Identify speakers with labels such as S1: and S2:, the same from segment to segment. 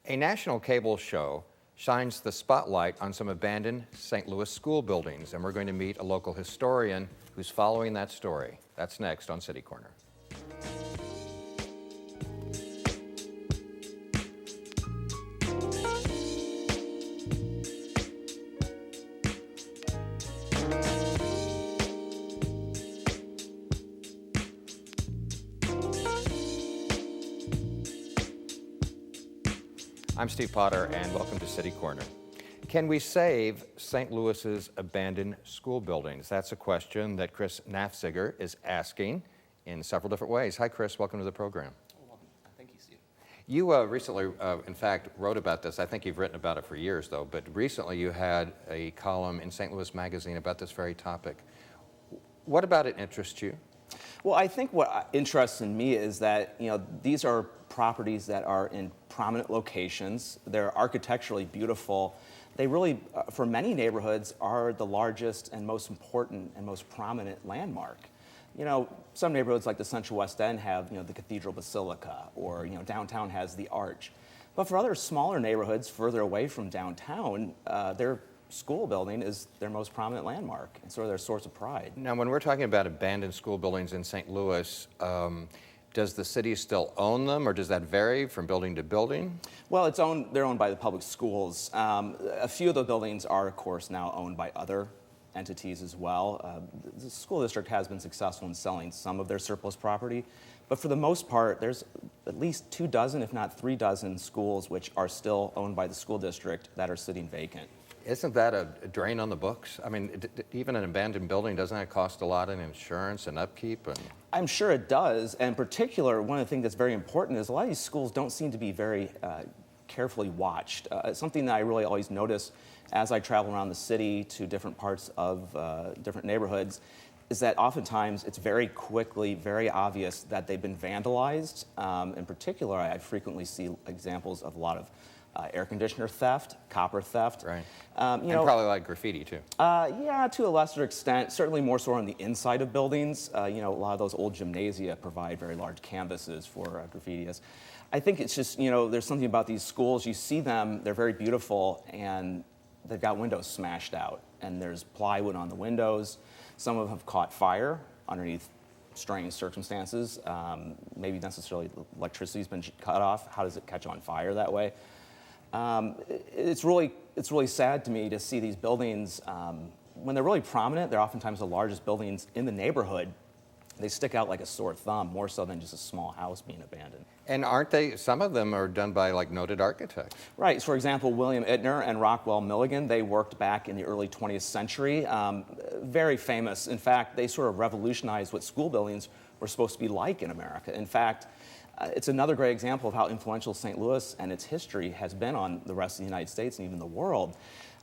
S1: A national cable show shines the spotlight on some abandoned St. Louis school buildings, and we're going to meet a local historian who's following that story. That's next on City Corner. I'm Steve Potter, and welcome to City Corner. Can we save St. Louis's abandoned school buildings? That's a question that Chris Naffziger is asking in several different ways. Hi, Chris. Welcome to the program.
S2: Welcome. Thank you, Steve.
S1: You recently, in fact, wrote about this. I think you've written about it for years, though, but recently you had a column in St. Louis Magazine about this very topic. What about it interests you?
S2: Well, I think what interests in me is that, these are properties that are in prominent locations. They're architecturally beautiful. They really, for many neighborhoods, are the largest and most important and most prominent landmark. Some neighborhoods like the Central West End have, the Cathedral Basilica, or, downtown has the Arch. But for other smaller neighborhoods further away from downtown, their school building is their most prominent landmark and sort of their source of pride.
S1: Now, when we're talking about abandoned school buildings in St. Louis, does the city still own them, or does that vary from building to building?
S2: Well, they're owned by the public schools. A few of the buildings are, of course, now owned by other entities as well. The school district has been successful in selling some of their surplus property, but for the most part, there's at least 24, if not 36, schools which are still owned by the school district that are sitting vacant.
S1: Isn't that a drain on the books? I mean, even an abandoned building, doesn't that cost a lot in insurance and upkeep?
S2: I'm sure it does. And in particular, one of the things that's very important is a lot of these schools don't seem to be very carefully watched. Something that I really always notice as I travel around the city to different parts of different neighborhoods is that oftentimes it's very quickly, very obvious that they've been vandalized. In particular, I frequently see examples of a lot of air conditioner theft, copper theft.
S1: Right. And probably like graffiti, too.
S2: Yeah, to a lesser extent. Certainly more so on the inside of buildings. A lot of those old gymnasia provide very large canvases for graffiti. I think it's just, there's something about these schools. You see them, they're very beautiful, and they've got windows smashed out. And there's plywood on the windows. Some of them have caught fire underneath strange circumstances. Maybe necessarily electricity's been cut off. How does it catch on fire that way? It's really sad to me to see these buildings, when they're really prominent, they're oftentimes the largest buildings in the neighborhood. They stick out like a sore thumb, more so than just a small house being abandoned.
S1: And aren't they, some of them are done by like noted architects?
S2: Right, so for example, William Ittner and Rockwell Milligan, they worked back in the early 20th century, very famous. In fact, they sort of revolutionized what school buildings were supposed to be like in America. In fact, it's another great example of how influential St. Louis and its history has been on the rest of the United States and even the world.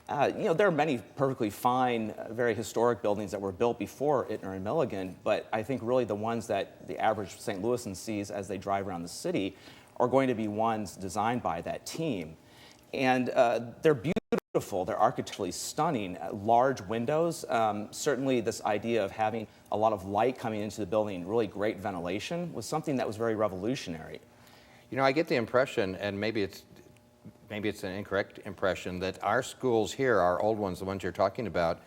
S2: There are many perfectly fine, very historic buildings that were built before Ittner and Milligan, but I think really the ones that the average St. Louisan sees as they drive around the city are going to be ones designed by that team. And they're beautiful, they're architecturally stunning, large windows. Certainly this idea of having a lot of light coming into the building, really great ventilation, was something that was very revolutionary.
S1: I get the impression, and maybe it's an incorrect impression, that our schools here, our old ones, the ones you're talking about,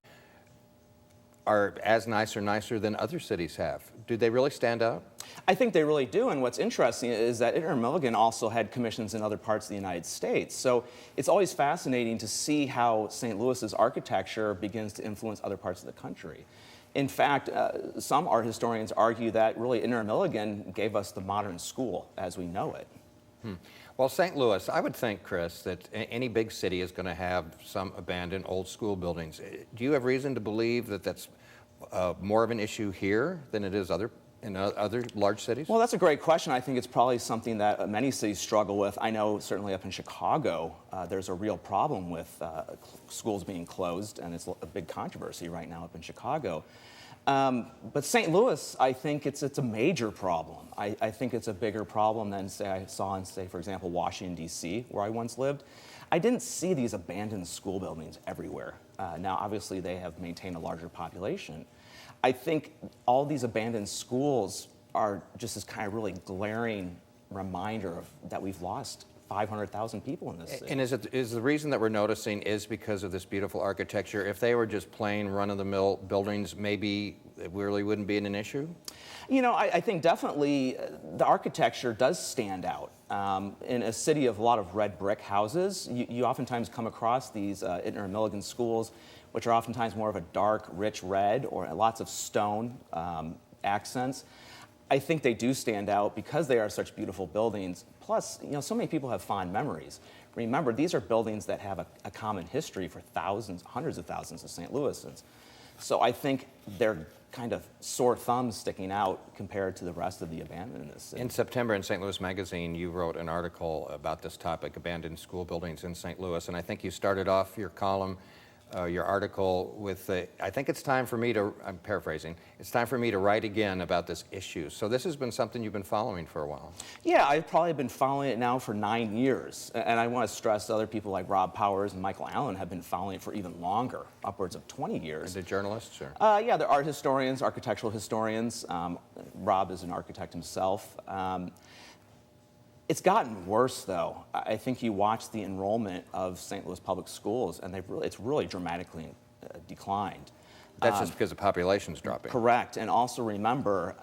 S1: are as nice or nicer than other cities have. Do they really stand out?
S2: I think they really do, and what's interesting is that Ittner and Milligan also had commissions in other parts of the United States. So it's always fascinating to see how St. Louis's architecture begins to influence other parts of the country. In fact, some art historians argue that really Ittner and Milligan gave us the modern school as we know it.
S1: Well, St. Louis, I would think, Chris, that any big city is going to have some abandoned old school buildings. Do you have reason to believe that that's more of an issue here than it is in other large cities?
S2: Well, that's a great question. I think it's probably something that many cities struggle with. I know certainly up in Chicago, there's a real problem with schools being closed, and it's a big controversy right now up in Chicago. But St. Louis, I think it's a major problem. I think it's a bigger problem than, say, I saw in, for example, Washington, D.C., where I once lived. I didn't see these abandoned school buildings everywhere. Now, obviously, they have maintained a larger population. I think all these abandoned schools are just this kind of really glaring reminder that we've lost 500,000 people in this city.
S1: And is the reason that we're noticing is because of this beautiful architecture? If they were just plain run-of-the-mill buildings, maybe it really wouldn't be an issue?
S2: You know, I think definitely the architecture does stand out. In a city of a lot of red brick houses, you oftentimes come across these Ittner and Milligan schools, which are oftentimes more of a dark, rich red or lots of stone accents. I think they do stand out because they are such beautiful buildings. Plus, you know, so many people have fond memories. Remember, these are buildings that have a common history for thousands, hundreds of thousands of St. Louisans. So I think they're kind of sore thumbs sticking out compared to the rest of the abandoned in this city.
S1: In September in St. Louis Magazine, you wrote an article about this topic, abandoned school buildings in St. Louis, and I think you started off your column, your article with, I think it's time for me to, I'm paraphrasing, it's time for me to write again about this issue. So this has been something you've been following for a while.
S2: Yeah, I've probably been following it now for 9 years. And I want to stress other people like Rob Powers and Michael Allen have been following it for even longer, upwards of 20 years.
S1: Are they journalists? Or?
S2: Yeah, they're art historians, architectural historians. Rob is an architect himself. It's gotten worse, though. I think you watch the enrollment of St. Louis public schools, and it's really dramatically declined.
S1: That's just because the population's dropping.
S2: Correct. And also remember,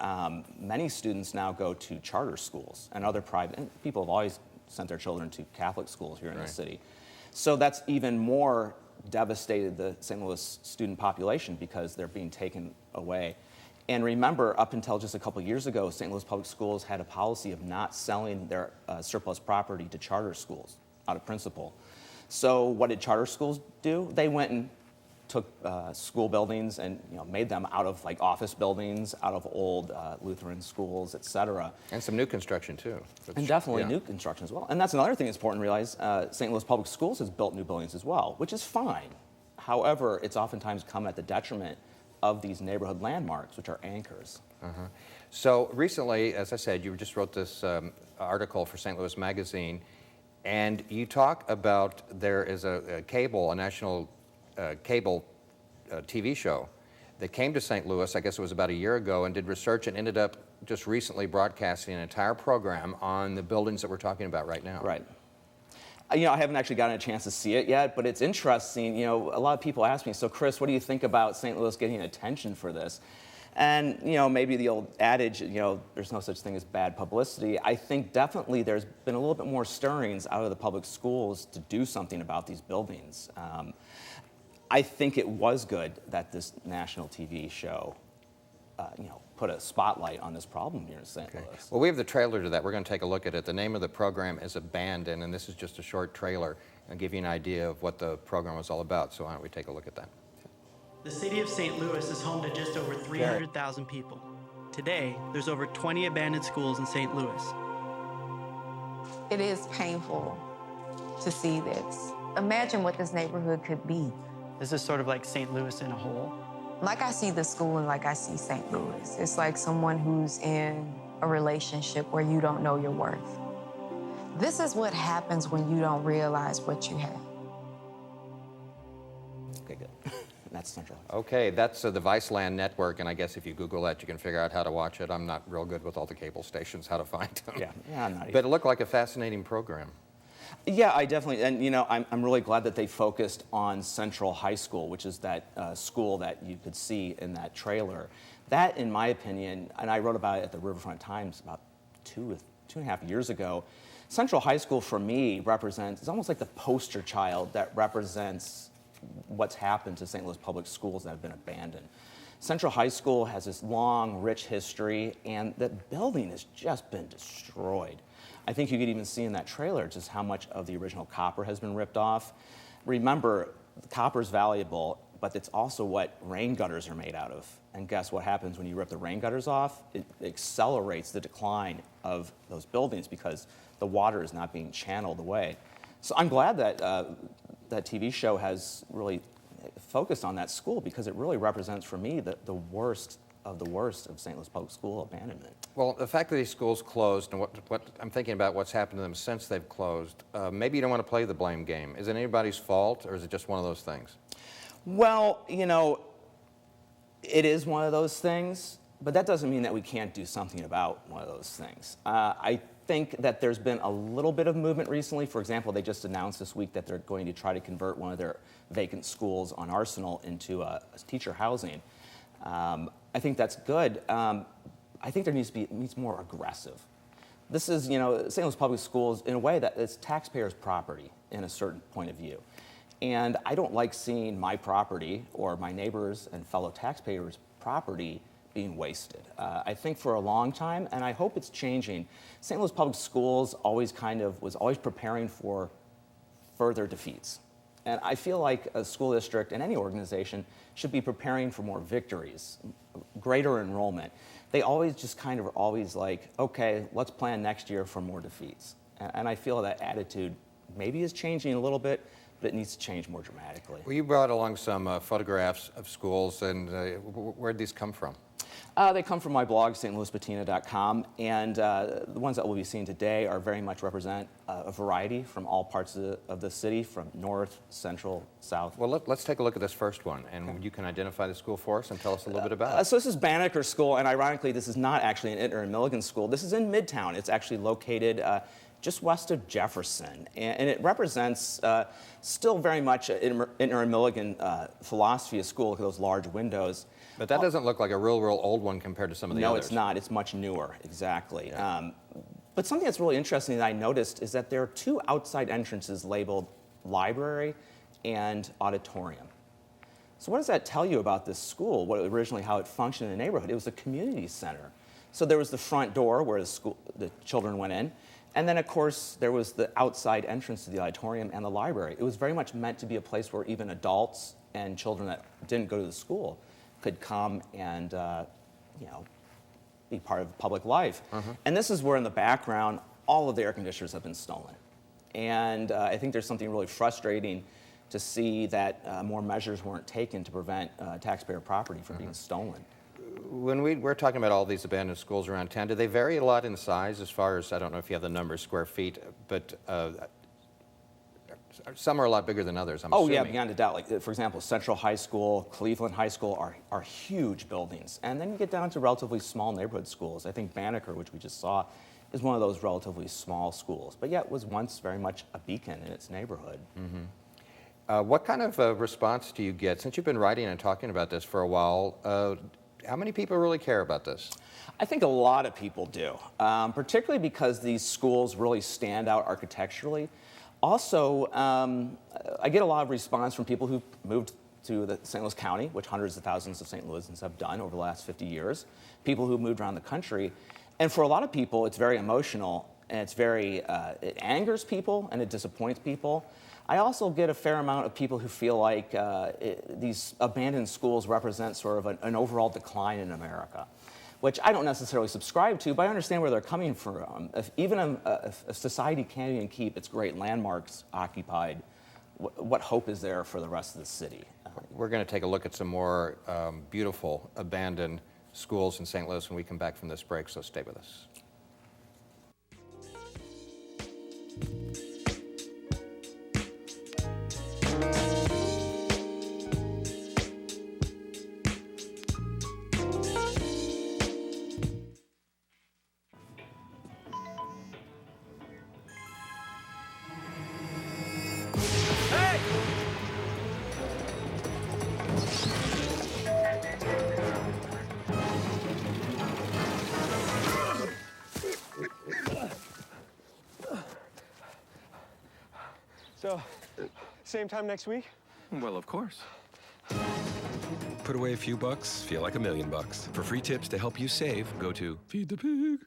S2: many students now go to charter schools and other private, and people have always sent their children to Catholic schools here in the city. So that's even more devastated the St. Louis student population because they're being taken away. And remember, up until just a couple years ago, St. Louis public schools had a policy of not selling their surplus property to charter schools out of principle. So what did charter schools do? They went and took school buildings and made them out of like office buildings, out of old Lutheran schools, et cetera.
S1: And some new construction too.
S2: And definitely new construction as well. And that's another thing that's important to realize. St. Louis Public Schools has built new buildings as well, which is fine. However, it's oftentimes come at the detriment of these neighborhood landmarks, which are anchors.
S1: So recently, as I said, you just wrote this article for St. Louis Magazine, and you talk about there is a national cable TV show that came to St. Louis, I guess it was about a year ago, and did research and ended up just recently broadcasting an entire program on the buildings that we're talking about right now.
S2: Right. I haven't actually gotten a chance to see it yet, but it's interesting. A lot of people ask me, so Chris, what do you think about St. Louis getting attention for this? And, maybe the old adage, there's no such thing as bad publicity. I think definitely there's been a little bit more stirrings out of the public schools to do something about these buildings. I think it was good that this national TV show, put a spotlight on this problem here in St. Louis.
S1: Well, we have the trailer to that. We're going to take a look at it. The name of the program is Abandoned, and this is just a short trailer and give you an idea of what the program was all about. So why don't we take a look at that?
S3: The city of St. Louis is home to just over 300,000 people. Today, there's over 20 abandoned schools in St. Louis.
S4: It is painful to see this. Imagine what this neighborhood could be.
S3: This is sort of like St. Louis in a whole.
S4: Like I see the school and like I see St. Louis. It's like someone who's in a relationship where you don't know your worth. This is what happens when you don't realize what you have.
S2: Okay, good. That's central.
S1: Okay, that's the Viceland network, and I guess if you Google that, you can figure out how to watch it. I'm not real good with all the cable stations, how to find them.
S2: Yeah, I'm not either.
S1: But it looked like a fascinating program.
S2: Yeah, I definitely, and I'm really glad that they focused on Central High School, which is that school that you could see in that trailer. That, in my opinion, and I wrote about it at the Riverfront Times about two and a half years ago, Central High School for me it's almost like the poster child that represents what's happened to St. Louis public schools that have been abandoned. Central High School has this long, rich history, and the building has just been destroyed. I think you could even see in that trailer just how much of the original copper has been ripped off. Remember, copper's valuable, but it's also what rain gutters are made out of. And guess what happens when you rip the rain gutters off? It accelerates the decline of those buildings because the water is not being channeled away. So I'm glad that that TV show has really focused on that school because it really represents for me the worst of St. Louis public school abandonment.
S1: Well, the fact that these schools closed, and what I'm thinking about what's happened to them since they've closed, maybe you don't want to play the blame game. Is it anybody's fault, or is it just one of those things?
S2: Well, it is one of those things, but that doesn't mean that we can't do something about one of those things. I think that there's been a little bit of movement recently. For example, they just announced this week that they're going to try to convert one of their vacant schools on Arsenal into a teacher housing. I think that's good. I think there needs to be more aggressive. This is, St. Louis Public Schools, in a way, that it's taxpayers' property in a certain point of view. And I don't like seeing my property or my neighbors' and fellow taxpayers' property being wasted. I think for a long time, and I hope it's changing, St. Louis Public Schools was always preparing for further defeats. And I feel like a school district and any organization should be preparing for more victories, greater enrollment. They always just always like, okay, let's plan next year for more defeats. And I feel that attitude maybe is changing a little bit, but it needs to change more dramatically.
S1: Well, you brought along some photographs of schools, and where'd these come from?
S2: They come from my blog, stlouispatina.com, and the ones that we'll be seeing today are very much represent a variety from all parts of the city, from north, central, south.
S1: Well, let's take a look at this first one, and you can identify the school for us and tell us a little bit about it.
S2: So this is Banneker School, and ironically, this is not actually an Intner and Milligan school. This is in Midtown. It's actually located just west of Jefferson, and it represents still very much an Intner and Milligan philosophy of school. Look at those large windows.
S1: But that doesn't look like a real old one compared to some of the others.
S2: No, it's not. It's much newer, exactly. Yeah. But something that's really interesting that I noticed is that there are two outside entrances labeled library and auditorium. So what does that tell you about this school, how it functioned in the neighborhood? It was a community center. So there was the front door where the children went in, and then, of course, there was the outside entrance to the auditorium and the library. It was very much meant to be a place where even adults and children that didn't go to the school could come and, be part of public life. And this is where, in the background, all of the air conditioners have been stolen. And I think there's something really frustrating to see that more measures weren't taken to prevent taxpayer property from being stolen.
S1: When we're talking about all these abandoned schools around town, do they vary a lot in size as far as, I don't know if you have the number, square feet, but some are a lot bigger than others, I'm assuming.
S2: Yeah, beyond a doubt. Like, for example, Central High School, Cleveland High School are huge buildings. And then you get down to relatively small neighborhood schools. I think Banneker, which we just saw, is one of those relatively small schools, but yet was once very much a beacon in its neighborhood.
S1: What kind of response do you get? Since you've been writing and talking about this for a while, how many people really care about this?
S2: I think a lot of people do, particularly because these schools really stand out architecturally. Also, I get a lot of response from people who moved to the St. Louis County, which hundreds of thousands of St. Louisans have done over the last 50 years, people who moved around the country. And for a lot of people, it's very emotional, and it angers people, and it disappoints people. I also get a fair amount of people who feel like these abandoned schools represent sort of an overall decline in America, which I don't necessarily subscribe to, but I understand where they're coming from. If a society can't even keep its great landmarks occupied, what hope is there for the rest of the city?
S1: We're going to take a look at some more beautiful abandoned schools in St. Louis when we come back from this break, so stay with us.
S5: So, same time next week?
S6: Well, of course. Put away a few bucks, feel like $1 million. For free tips to help you save, go to Feed the Pig.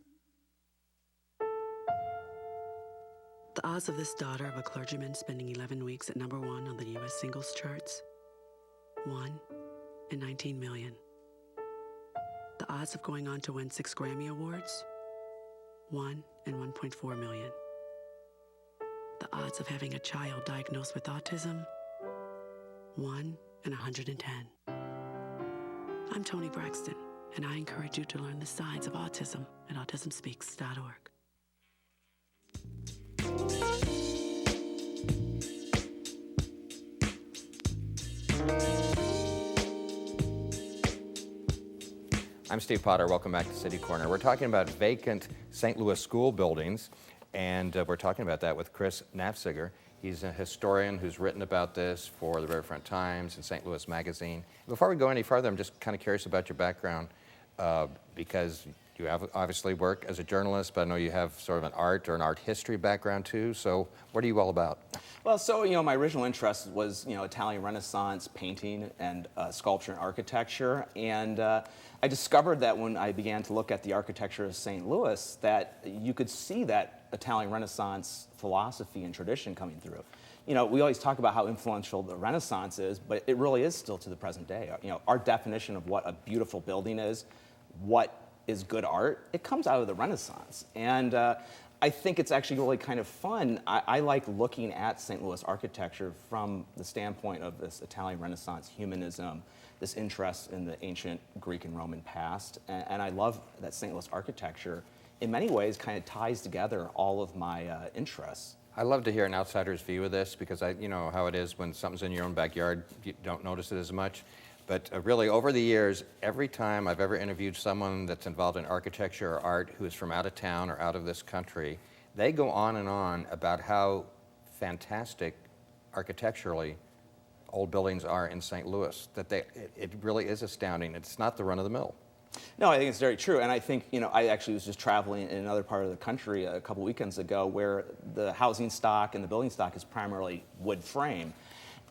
S7: The odds of this daughter of a clergyman spending 11 weeks at #1 on the U.S. singles charts? 1 in 19 million. The odds of going on to win 6 Grammy Awards? 1 in 1.4 million. The odds of having a child diagnosed with autism? 1 in 110. I'm Toni Braxton, and I encourage you to learn the signs of autism at autismspeaks.org.
S1: I'm Steve Potter. Welcome back to City Corner. We're talking about vacant St. Louis school buildings, and we're talking about that with Chris Naffziger. He's a historian who's written about this for the Riverfront Times and St. Louis Magazine. Before we go any further, I'm just kind of curious about your background because you have obviously work as a journalist, but I know you have sort of an art or an art history background too. So what are you all about?
S2: Well, so, my original interest was, Italian Renaissance painting and sculpture and architecture. And I discovered that when I began to look at the architecture of St. Louis, that you could see that Italian Renaissance philosophy and tradition coming through. We always talk about how influential the Renaissance is, but it really is still to the present day. Our definition of what a beautiful building is, what is good art, it comes out of the Renaissance. And I think it's actually really kind of fun. I like looking at St. Louis architecture from the standpoint of this Italian Renaissance humanism, this interest in the ancient Greek and Roman past. And I love that St. Louis architecture, in many ways, kind of ties together all of my interests.
S1: I love to hear an outsider's view of this because you know how it is when something's in your own backyard, you don't notice it as much. But really, over the years, every time I've ever interviewed someone that's involved in architecture or art who is from out of town or out of this country, they go on and on about how fantastic architecturally old buildings are in St. Louis, that it really is astounding. It's not the run of the mill.
S2: No, I think it's very true. And I think, I actually was just traveling in another part of the country a couple weekends ago where the housing stock and the building stock is primarily wood frame.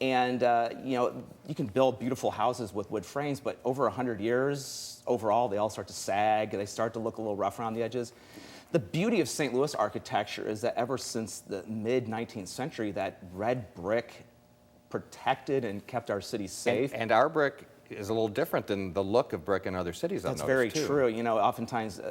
S2: And, you can build beautiful houses with wood frames, but over 100 years, overall, they all start to sag. They start to look a little rough around the edges. The beauty of St. Louis architecture is that ever since the mid-19th century, that red brick protected and kept our city safe.
S1: And our brick is a little different than the look of brick in other cities, I've
S2: That's
S1: noticed,
S2: very true. Oftentimes,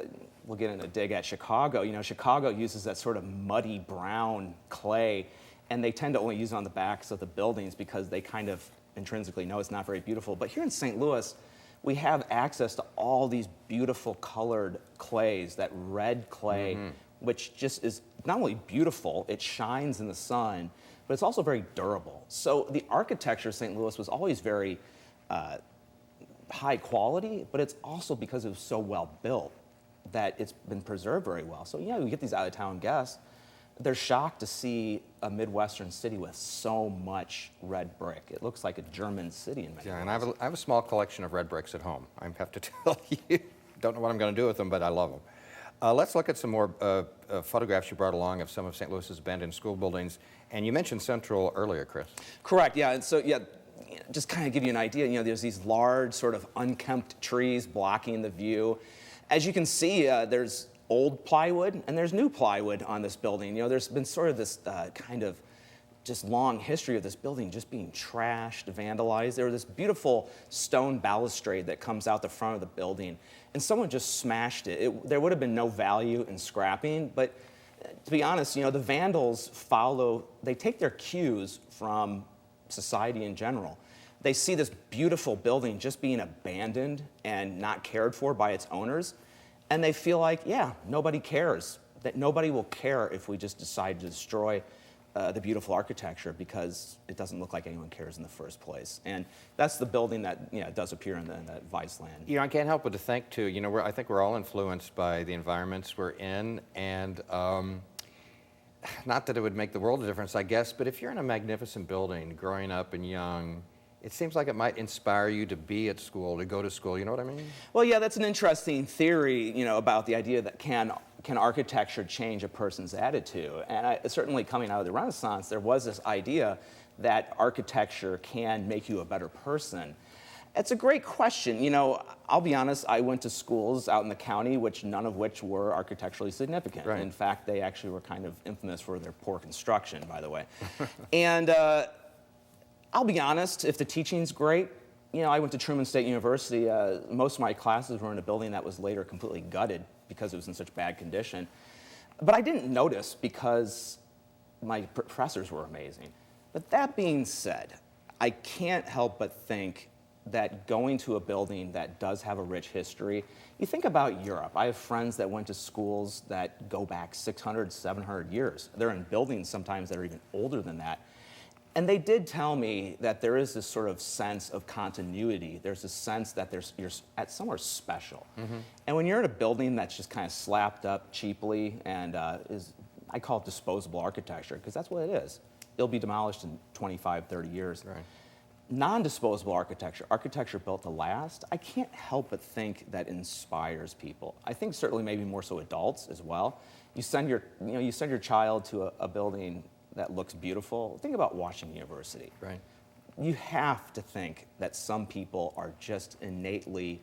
S2: we'll get in a dig at Chicago. Chicago uses that sort of muddy brown clay, and they tend to only use it on the backs of the buildings because they kind of intrinsically know it's not very beautiful. But here in St. Louis, we have access to all these beautiful colored clays, that red clay, which just is not only beautiful, it shines in the sun, but it's also very durable. So the architecture of St. Louis was always very high quality, but it's also because it was so well built that it's been preserved very well. So, we get these out-of-town guests, they're shocked to see a Midwestern city with so much red brick. It looks like a German city in many ways.
S1: And I have a small collection of red bricks at home. I have to tell you, don't know what I'm going to do with them, but I love them. Let's look at some more photographs you brought along of some of St. Louis's abandoned school buildings. And you mentioned Central earlier, Chris.
S2: Correct, yeah. And so, just kind of give you an idea, there's these large sort of unkempt trees blocking the view. As you can see, there's old plywood and there's new plywood on this building. There's been sort of this kind of just long history of this building just being trashed, vandalized. There was this beautiful stone balustrade that comes out the front of the building, and someone just smashed it. There would have been no value in scrapping, but to be honest, the vandals they take their cues from society in general. They see this beautiful building just being abandoned and not cared for by its owners, and they feel like, nobody cares, that nobody will care if we just decide to destroy the beautiful architecture because it doesn't look like anyone cares in the first place. And that's the building that does appear in that Viceland.
S1: I can't help but to think, too, I think we're all influenced by the environments we're in, and not that it would make the world a difference, I guess, but if you're in a magnificent building growing up and young, it seems like it might inspire you to be at school, to go to school. You know what I mean?
S2: Well, yeah, that's an interesting theory, about the idea that can architecture change a person's attitude? And certainly coming out of the Renaissance, there was this idea that architecture can make you a better person. It's a great question. I'll be honest, I went to schools out in the county, none of which were architecturally significant.
S1: Right.
S2: In fact, they actually were kind of infamous for their poor construction, by the way. And I'll be honest, if the teaching's great, I went to Truman State University. Most of my classes were in a building that was later completely gutted because it was in such bad condition. But I didn't notice because my professors were amazing. But that being said, I can't help but think that going to a building that does have a rich history, you think about Europe. I have friends that went to schools that go back 600, 700 years. They're in buildings sometimes that are even older than that. And they did tell me that there is this sort of sense of continuity. There's a sense that you're at somewhere special. And when you're in a building that's just kind of slapped up cheaply and I call it disposable architecture, because that's what it is. It'll be demolished in 25, 30 years.
S1: Right.
S2: Non-disposable architecture, architecture built to last, I can't help but think that inspires people. I think certainly maybe more so adults as well. You send your child to a building that looks beautiful. Think about Washington University.
S1: Right.
S2: You have to think that some people are just innately,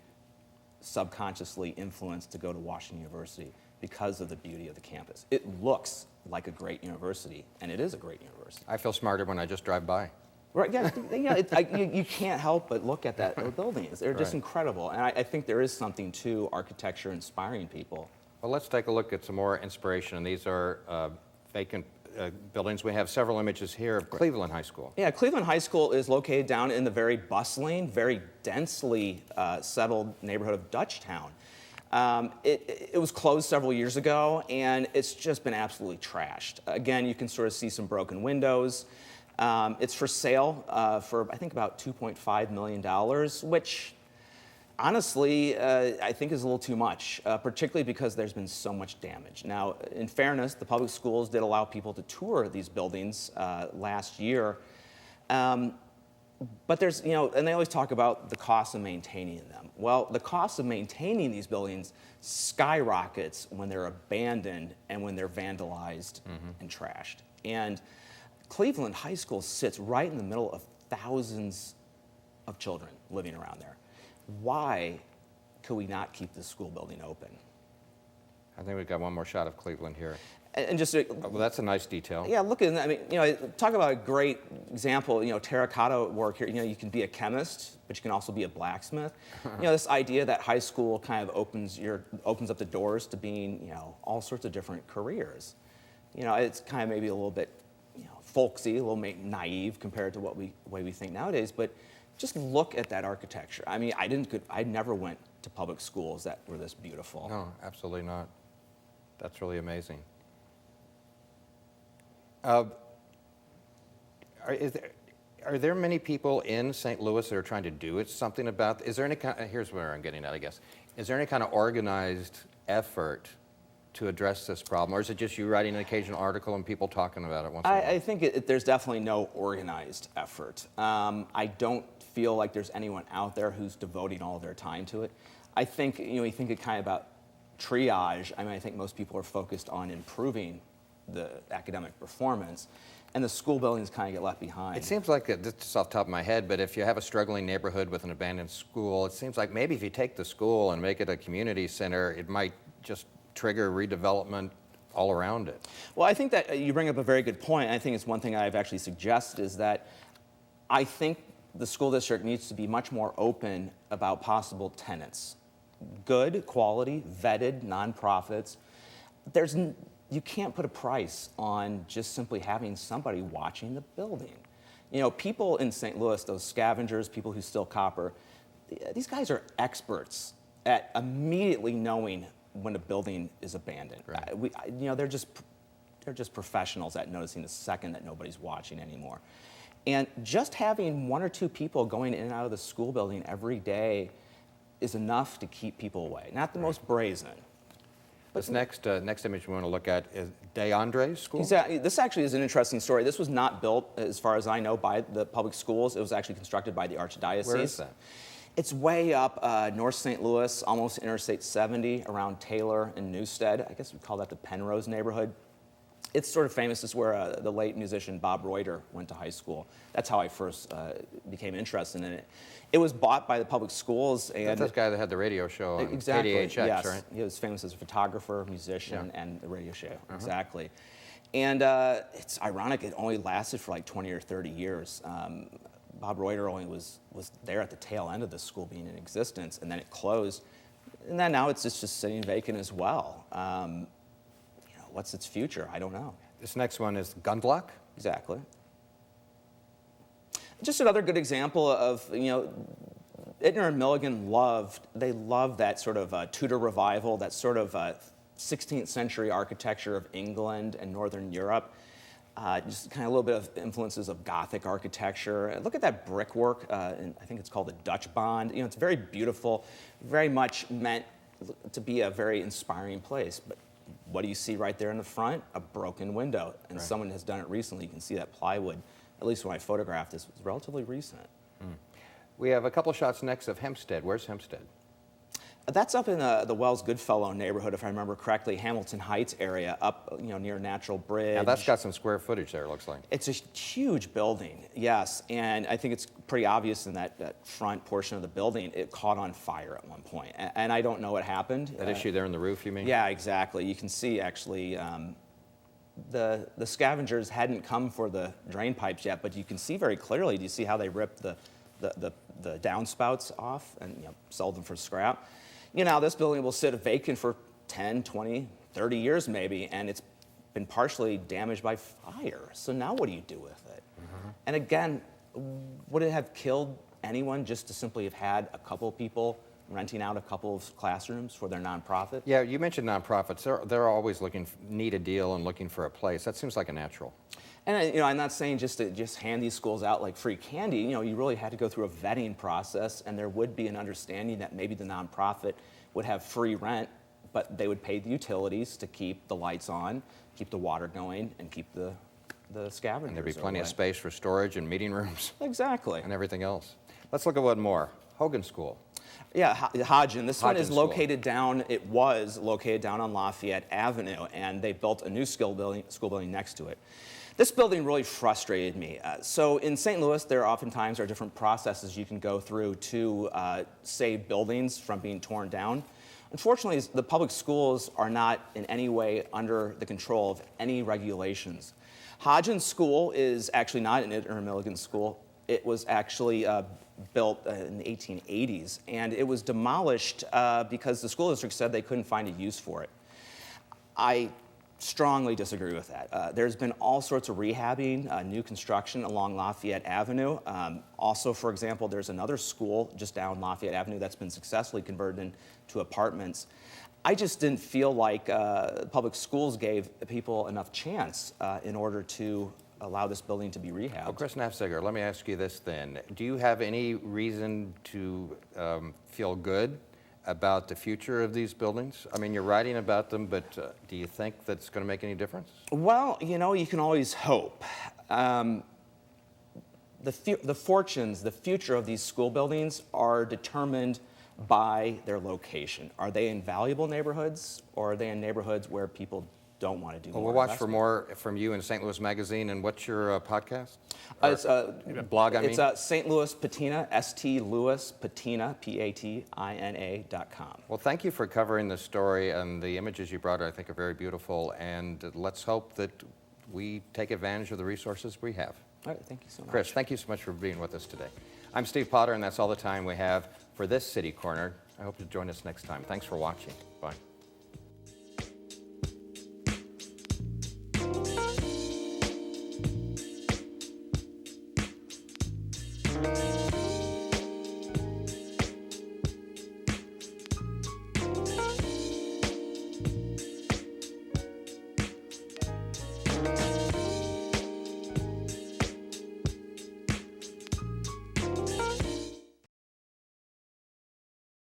S2: subconsciously influenced to go to Washington University because of the beauty of the campus. It looks like a great university, and it is a great university.
S1: I feel smarter when I just drive by.
S2: Right, yeah, you can't help but look at those buildings. They're just incredible, and I think there is something to architecture inspiring people.
S1: Well, let's take a look at some more inspiration, and these are vacant buildings. We have several images here of Cleveland High School.
S2: Yeah, Cleveland High School is located down in the very bustling, very densely settled neighborhood of Dutchtown. It was closed several years ago, and it's just been absolutely trashed. Again, you can sort of see some broken windows. It's for sale for, I think, about $2.5 million, which honestly, I think is a little too much, particularly because there's been so much damage. Now, in fairness, the public schools did allow people to tour these buildings last year. But there's, and they always talk about the cost of maintaining them. Well, the cost of maintaining these buildings skyrockets when they're abandoned and when they're vandalized and trashed. And Cleveland High School sits right in the middle of thousands of children living around there. Why could we not keep this school building open?
S1: I think we've got one more shot of Cleveland here.
S2: And just
S1: well, that's a nice detail.
S2: Yeah, look at, I mean, talk about a great example, terracotta work here. You can be a chemist, but you can also be a blacksmith. This idea that high school kind of opens up the doors to being, all sorts of different careers. It's kind of maybe a little bit, folksy, a little naive compared to way we think nowadays, but just look at that architecture. I mean, I never went to public schools that were this beautiful.
S1: No, absolutely not. That's really amazing. Are there many people in St. Louis that are trying to do something about? Is there any here's where I'm getting at, I guess. Is there any kind of organized effort to address this problem, or is it just you writing an occasional article and people talking about it once in a while?
S2: I think there's definitely no organized effort. I don't feel like there's anyone out there who's devoting all of their time to it. I think you think it kind of about triage. I mean, I think most people are focused on improving the academic performance, and the school buildings kind of get left behind.
S1: It seems like, this is off the top of my head, but if you have a struggling neighborhood with an abandoned school, it seems like maybe if you take the school and make it a community center, it might just trigger redevelopment all around it.
S2: Well, I think that you bring up a very good point. I think it's one thing I've actually suggested is that I think the school district needs to be much more open about possible tenants. Good, quality, vetted nonprofits. You can't put a price on just simply having somebody watching the building. People in St. Louis, those scavengers, people who steal copper, these guys are experts at immediately knowing when a building is abandoned.
S1: Right.
S2: They're just professionals at noticing the second that nobody's watching anymore. And just having one or two people going in and out of the school building every day is enough to keep people away. Not the most brazen.
S1: This next image we want to look at is DeAndre's school?
S2: Exactly. This actually is an interesting story. This was not built, as far as I know, by the public schools. It was actually constructed by the Archdiocese.
S1: Where is that?
S2: It's way up North St. Louis, almost Interstate 70, around Taylor and Newstead. I guess we call that the Penrose neighborhood. It's sort of famous. It's where the late musician Bob Reuter went to high school. That's how I first became interested in it. It was bought by the public schools. And
S1: that's this guy that had the radio show on
S2: exactly,
S1: KDHX,
S2: yes.
S1: Right?
S2: He was famous as a photographer, musician, and the radio show. Exactly. And it's ironic, it only lasted for like 20 or 30 years. Bob Reuter only was there at the tail end of the school being in existence, and then it closed. And then now it's just sitting vacant as well. What's its future? I don't know.
S1: This next one is Gundlach.
S2: Exactly. Just another good example of, Ittner and Milligan loved that sort of Tudor revival, that sort of 16th century architecture of England and Northern Europe. Just kind of a little bit of influences of Gothic architecture. And look at that brickwork. I think it's called the Dutch Bond. You know, it's very beautiful, very much meant to be a very inspiring place. But what do you see right there in the front? A broken window. And someone has done it recently. You can see that plywood, at least when I photographed this, was relatively recent.
S1: We have a couple shots next of Hempstead. Where's Hempstead?
S2: That's up in the Wells Goodfellow neighborhood, if I remember correctly, Hamilton Heights area, up near Natural Bridge.
S1: Now that's got some square footage there, it looks like.
S2: It's a huge building, yes, and I think it's pretty obvious in that front portion of the building, it caught on fire at one point, and I don't know what happened.
S1: That issue there in the roof, you mean?
S2: Yeah, exactly. You can see actually the scavengers hadn't come for the drain pipes yet, but you can see very clearly. Do you see how they ripped the downspouts off and sold them for scrap? This building will sit vacant for 10, 20, 30 years maybe, and it's been partially damaged by fire. So now what do you do with it? And again, would it have killed anyone just to simply have had a couple of people renting out a couple of classrooms for their nonprofit?
S1: Yeah, you mentioned nonprofits. They're always need a deal and looking for a place. That seems like a natural.
S2: And I'm not saying just to hand these schools out like free candy. You really had to go through a vetting process, and there would be an understanding that maybe the nonprofit would have free rent, but they would pay the utilities to keep the lights on, keep the water going, and keep the scavengers.
S1: And there'd be plenty of space for storage and meeting rooms.
S2: Exactly.
S1: And everything else. Let's look at one more. Hogan School.
S2: Yeah, Hodgen. This one is
S1: School.
S2: it was located down on Lafayette Avenue, and they built a new school building next to it. This building really frustrated me. So in St. Louis, there oftentimes are different processes you can go through to save buildings from being torn down. Unfortunately, the public schools are not in any way under the control of any regulations. Hodgen School is actually not an Ittner Milligan school. It was actually built in the 1880s, and it was demolished because the school district said they couldn't find a use for it. I strongly disagree with that. There's been all sorts of rehabbing, new construction along Lafayette Avenue. Also, for example, there's another school just down Lafayette Avenue that's been successfully converted into apartments. I just didn't feel like public schools gave people enough chance in order to allow this building to be rehabbed.
S1: Well, Chris Naffziger, let me ask you this then. Do you have any reason to feel good about the future of these buildings? I mean, you're writing about them, but do you think that's going to make any difference?
S2: Well, you can always hope. The future of these school buildings are determined by their location. Are they in valuable neighborhoods, or are they in neighborhoods where people don't want to do more?
S1: We'll watch for more from you in St. Louis Magazine. And what's your podcast?
S2: It's
S1: blog, I mean?
S2: It's St. Louis Patina, St. Louis Patina, Patina.com.
S1: Well, thank you for covering the story, and the images you brought, I think, are very beautiful. And let's hope that we take advantage of the resources we have.
S2: All right, thank you so much.
S1: Chris, thank you so much for being with us today. I'm Steve Potter, and that's all the time we have for this City Corner. I hope you'll join us next time. Thanks for watching. Bye.